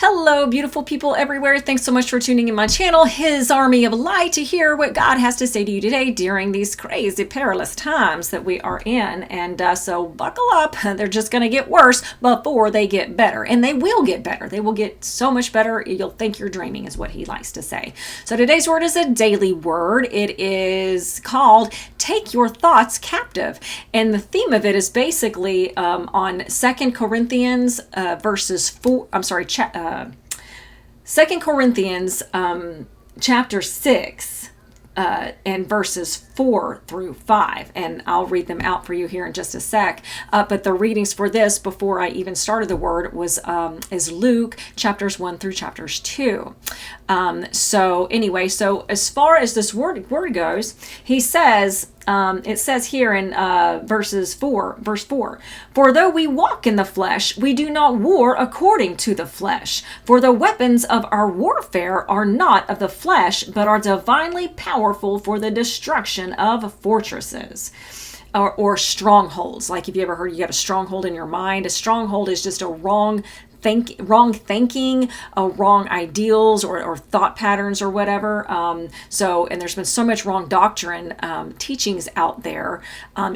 Hello, beautiful people everywhere. Thanks so much for tuning in my channel, His Army of Light, to hear what God has to say to you today during these crazy, perilous times that we are in. And so buckle up. They're just going to get worse before they get better. And they will get better. They will get so much better. You'll think you're dreaming, is what he likes to say. So today's word is a daily word. It is called Take Your Thoughts Captive. And the theme of it is basically on 2 Corinthians verses 4, 2 Corinthians chapter 6 and verses 4 through 5. And I'll read them out for you here in just a sec. But the readings for this, before I even started the word, is Luke chapters 1 through chapters 2. So as far as this word goes, he says, it says here in verse 4, for though we walk in the flesh, we do not war according to the flesh. For the weapons of our warfare are not of the flesh, but are divinely powerful for the destruction of fortresses. Or strongholds. Like, if you ever heard you got a stronghold in your mind, a stronghold is just a wrong thinking, wrong ideals or thought patterns or whatever. And there's been so much wrong doctrine teachings out there,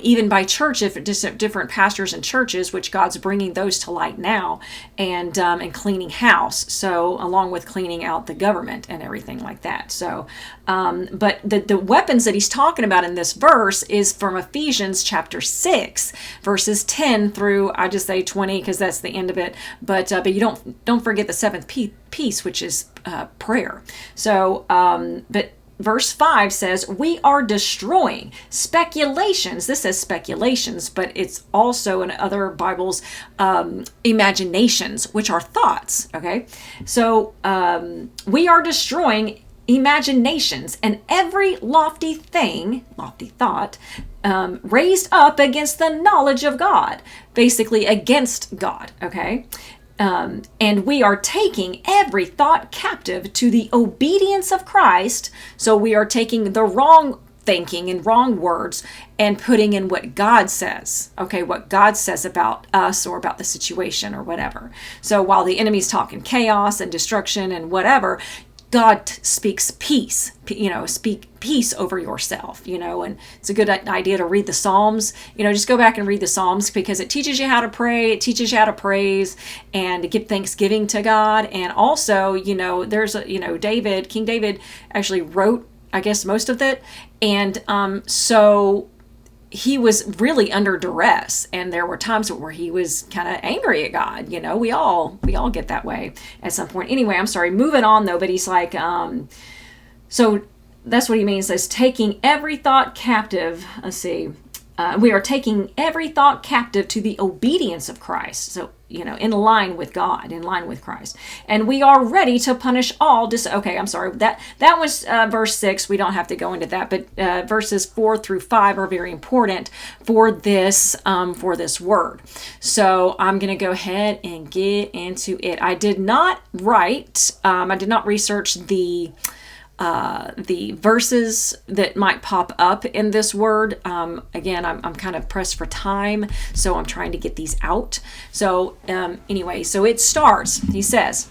even by church, different pastors and churches, which God's bringing those to light now, and cleaning house. So along with cleaning out the government and everything like that. So, but the weapons that he's talking about in this verse is from Ephesians chapter 6, verses 10 through, I just say 20 because that's the end of it. But you don't forget the seventh piece, which is prayer. So, but verse 5 says, we are destroying speculations. This says speculations, but it's also in other Bibles, imaginations, which are thoughts. Okay. So, we are destroying imaginations and every lofty thought, raised up against the knowledge of God, basically against God. Okay. And we are taking every thought captive to the obedience of Christ. So we are taking the wrong thinking and wrong words and putting in what God says. Okay, what God says about us or about the situation or whatever. So while the enemy's talking chaos and destruction and whatever, God speaks peace, speak peace over yourself, and it's a good idea to read the Psalms. Just go back and read the Psalms, because it teaches you how to pray, it teaches you how to praise and to give thanksgiving to God. And also, there's King David actually wrote, I guess, most of it. And so he was really under duress, and there were times where he was kind of angry at God. We all get that way at some point. Anyway, I'm sorry, moving on though, but he's like, so that's what he means as taking every thought captive. Let's see. We are taking every thought captive to the obedience of Christ. So, in line with God, in line with Christ. And we are ready to punish all okay, I'm sorry. That was verse 6. We don't have to go into that, but verses 4 through 5 are very important for this word. So I'm going to go ahead and get into it. I did not research the verses that might pop up in this word. Again, I'm kind of pressed for time, so I'm trying to get these out. So anyway, so it starts, he says,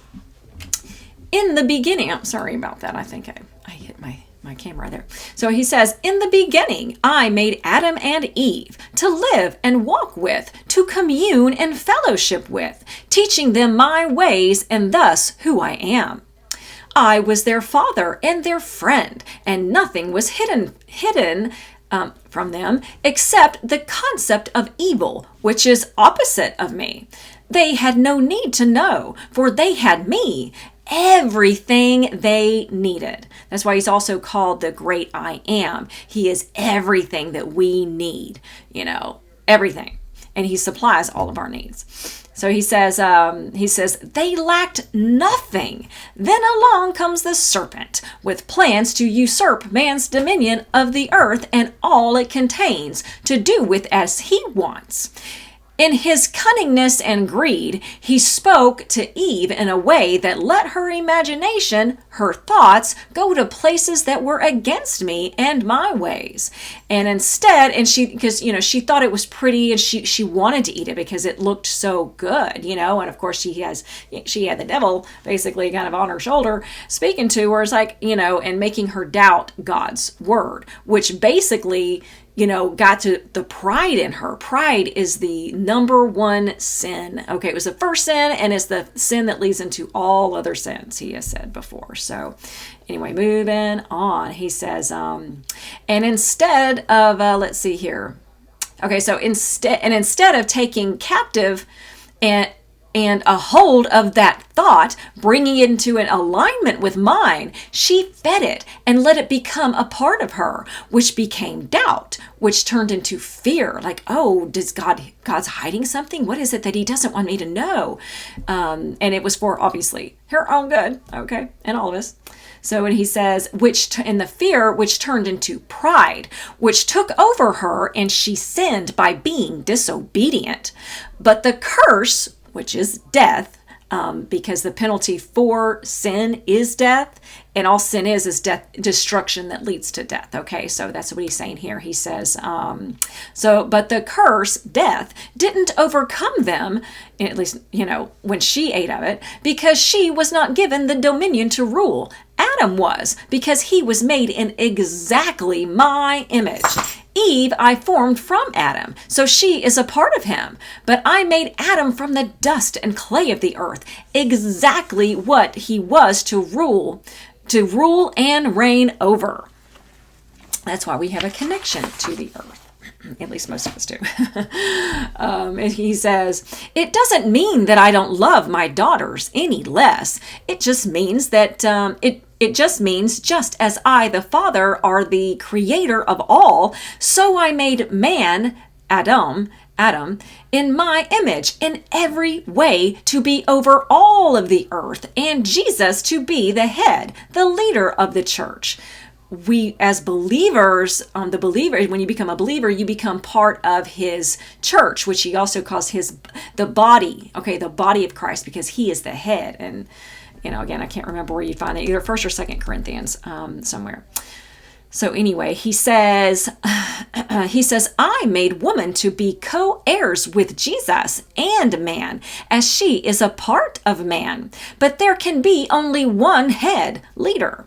in the beginning, I'm sorry about that. I think I hit my camera there. So he says, in the beginning, I made Adam and Eve to live and walk with, to commune and fellowship with, teaching them my ways and thus who I am. I was their father and their friend, and nothing was hidden from them except the concept of evil, which is opposite of me. They had no need to know, for they had me, everything they needed. That's why he's also called the great I am. He is everything that we need, everything. And he supplies all of our needs. So he says, they lacked nothing. Then along comes the serpent with plans to usurp man's dominion of the earth and all it contains, to do with as he wants. In his cunningness and greed, he spoke to Eve in a way that let her imagination, her thoughts, go to places that were against me and my ways. And instead, because, she thought it was pretty and she wanted to eat it because it looked so good, and of course she had the devil basically kind of on her shoulder speaking to her, and making her doubt God's word, which basically got to the pride in her. Pride is the number one sin. Okay, it was the first sin, and it's the sin that leads into all other sins, he has said before. So anyway, moving on. He says, and instead of, let's see here. Okay, so instead of taking captive and a hold of that thought, bringing it into an alignment with mine, she fed it and let it become a part of her, which became doubt, which turned into fear. Like, oh, God's hiding something? What is it that he doesn't want me to know? And it was for, obviously, her own good, okay, and all of us. So when he says, in the fear, which turned into pride, which took over her, and she sinned by being disobedient. But the curse, which is death, because the penalty for sin is death, and all sin is death, destruction that leads to death. Okay, so that's what he's saying here. He says, but the curse, death, didn't overcome them, at least, when she ate of it, because she was not given the dominion to rule. Adam was, because he was made in exactly my image. Eve I formed from Adam, so she is a part of him. But I made Adam from the dust and clay of the earth, exactly what he was to rule and reign over. That's why we have a connection to the earth. At least most of us do. And he says, it doesn't mean that I don't love my daughters any less. It just means that it just means just as I, the Father, are the creator of all, so I made man, Adam, in my image in every way to be over all of the earth, and Jesus to be the head, the leader of the church. We, as believers, when you become a believer, you become part of his church, which he also calls the body, the body of Christ, because he is the head. And, again, I can't remember where you find it, either 1st or 2nd Corinthians, somewhere. So anyway, he says, I made woman to be co-heirs with Jesus and man, as she is a part of man. But there can be only one head, leader.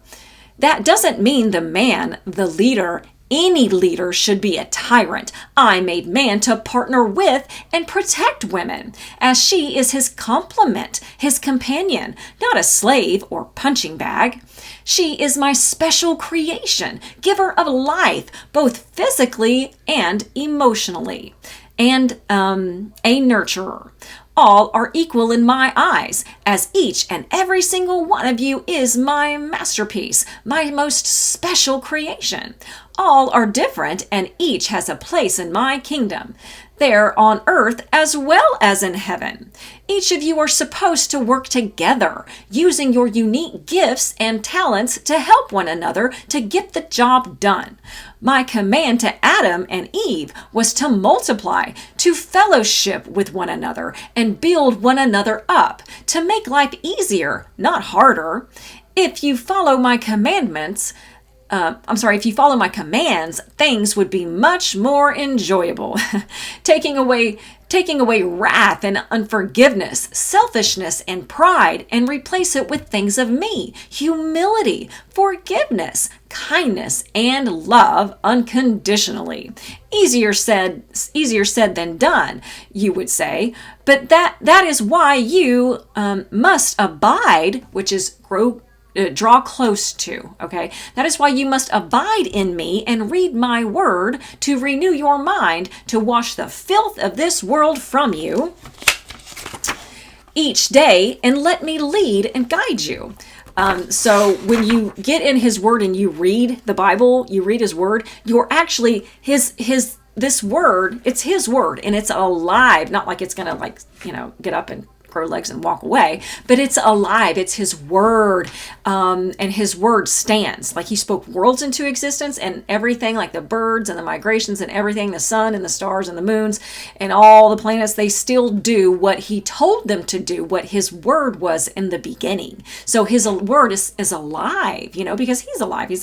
That doesn't mean the man, the leader, any leader should be a tyrant. I made man to partner with and protect women, as she is his complement, his companion, not a slave or punching bag. She is my special creation, giver of life, both physically and emotionally, and a nurturer. All are equal in my eyes, as each and every single one of you is my masterpiece, my most special creation. All are different, and each has a place in my kingdom, there on earth as well as in heaven. Each of you are supposed to work together, using your unique gifts and talents to help one another to get the job done. My command to Adam and Eve was to multiply, to fellowship with one another, and build one another up, to make life easier, not harder. If you follow my commands, things would be much more enjoyable. Taking away wrath and unforgiveness, selfishness and pride, and replace it with things of me, humility, forgiveness, kindness, and love unconditionally. Easier said than done, you would say, but that is why you must abide, which is draw close to, okay? That is why you must abide in me and read my word to renew your mind, to wash the filth of this world from you each day, and let me lead and guide you. So when you get in his word and you read the Bible, you read his word, you're actually this word, it's his word, and it's alive, not like it's gonna get up and crow legs and walk away, but it's alive. It's his word. And his word stands. Like he spoke worlds into existence, and everything, like the birds and the migrations and everything, the sun and the stars and the moons and all the planets, they still do what he told them to do, what his word was in the beginning. So his word is alive, because he's alive. He's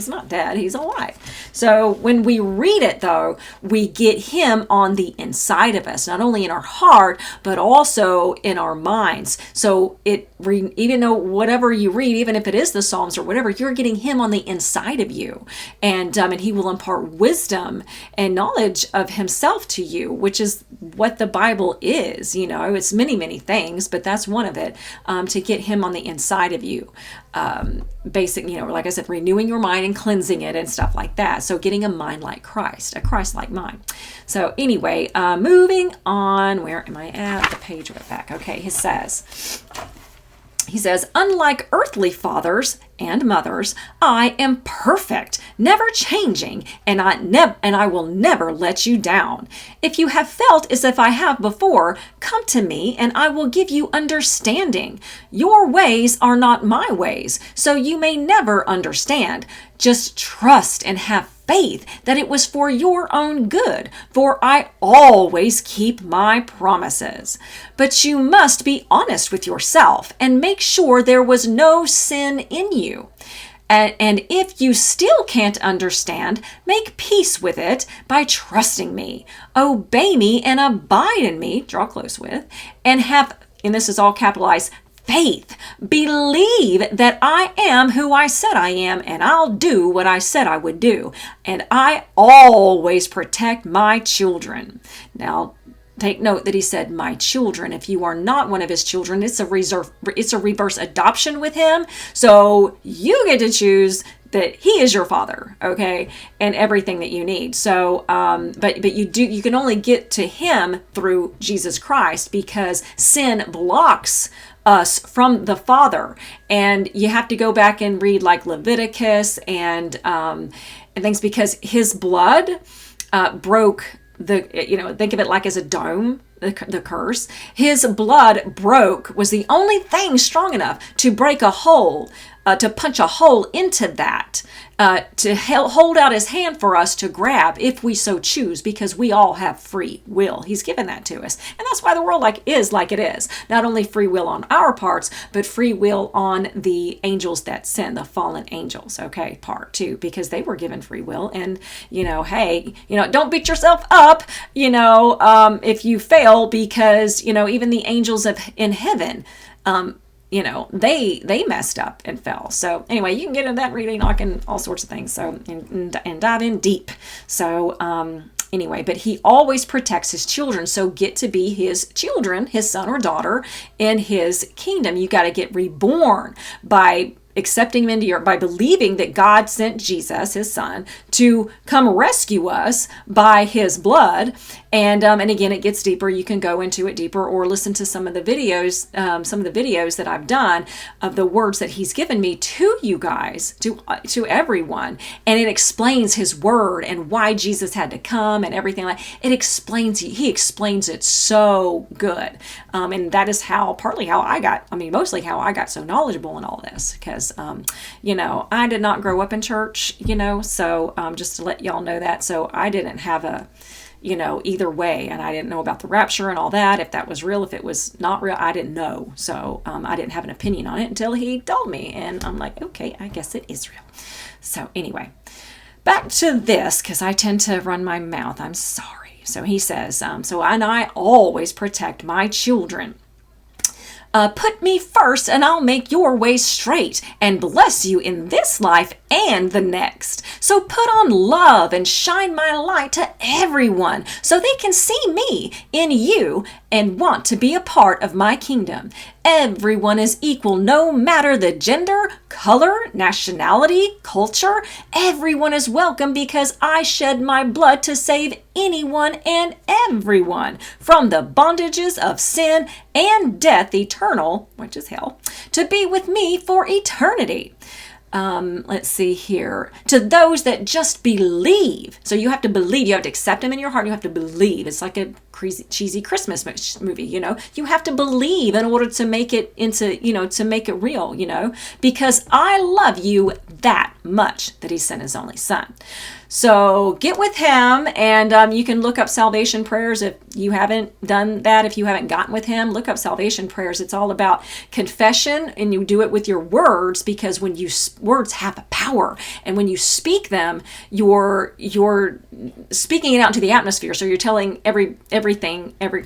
not dead. He's alive. So when we read it, though, we get him on the inside of us, not only in our heart, but also in our minds. So even though whatever you read, even if it is the Psalms or whatever, you're getting him on the inside of you. And he will impart wisdom and knowledge of himself to you, which is what the Bible is. It's many, many things, but that's one of it, to get him on the inside of you. Like I said, renewing your mind and cleansing it and stuff like that. So getting a mind like Christ, a Christ-like mind. So anyway, moving on. Where am I at? The page went back. Okay, he says, unlike earthly fathers and mothers, I am perfect, never changing, and I will never let you down. If you have felt as if I have before, come to me and I will give you understanding. Your ways are not my ways, so you may never understand. Just trust and have faith that it was for your own good, for I always keep my promises. But you must be honest with yourself and make sure there was no sin in you. And if you still can't understand, make peace with it by trusting me. Obey me and abide in me, draw close with, and this is all capitalized, faith. Believe that I am who I said I am, and I'll do what I said I would do. And I always protect my children. Now, take note that he said my children. If you are not one of his children, it's a reverse adoption with him. So you get to choose that he is your father, okay, and everything that you need. So, but you can only get to him through Jesus Christ, because sin blocks us from the Father. And you have to go back and read like Leviticus and things, because his blood broke think of it like as a dome, the curse. His blood was the only thing strong enough to break a hole, to punch a hole into that, to hold out his hand for us to grab if we so choose, because we all have free will. He's given that to us. And that's why the world is like it is. Not only free will on our parts, but free will on the angels that sin, the fallen angels, okay, part too, because they were given free will. And, hey, don't beat yourself up, if you fail, because, even the angels in heaven, they messed up and fell. So anyway, you can get into that reading, and all sorts of things. So, and dive in deep. So, anyway, but he always protects his children. So get to be his children, his son or daughter in his kingdom. You got to get reborn by accepting him by believing that God sent Jesus, his son, to come rescue us by his blood. And again, it gets deeper. You can go into it deeper or listen to some of the videos that I've done of the words that he's given me to you guys, to everyone. And it explains his word and why Jesus had to come and everything like it explains. He explains it so good. And that is mostly how I got so knowledgeable in all this, because, I did not grow up in church, so just to let y'all know that. So I didn't have either way. And I didn't know about the rapture and all that. If that was real, if it was not real, I didn't know. So I didn't have an opinion on it until he told me. And I'm like, okay, I guess it is real. So anyway, back to this, because I tend to run my mouth. I'm sorry. So he says, and I always protect my children. Put me first and I'll make your way straight and bless you in this life and the next. So put on love and shine my light to everyone so they can see me in you and want to be a part of my kingdom. Everyone is equal, no matter the gender, color, nationality, culture. Everyone is welcome because I shed my blood to save anyone and everyone from the bondages of sin and death eternal, which is hell, to be with me for eternity. let's see here, to those that just believe. So you have to believe, you have to accept him in your heart, you have to believe. It's like a crazy, cheesy Christmas movie, you have to believe in order to make it into, to make it real, because I love you that much that he sent his only son. So get with him, and you can look up salvation prayers if you haven't done that. If you haven't gotten with him, look up salvation prayers. It's all about confession, and you do it with your words, because when words have a power, and when you speak them, you're speaking it out into the atmosphere. So you're telling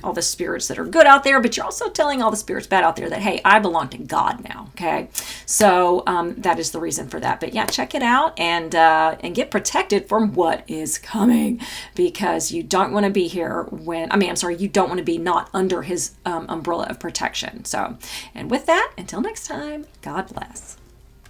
all the spirits that are good out there, but you're also telling all the spirits bad out there that, hey, I belong to God now. Okay, so that is the reason for that. But yeah, check it out and get protected from what is coming, because you don't want to be here you don't want to be not under his umbrella of protection. So, and with that, until next time, God bless.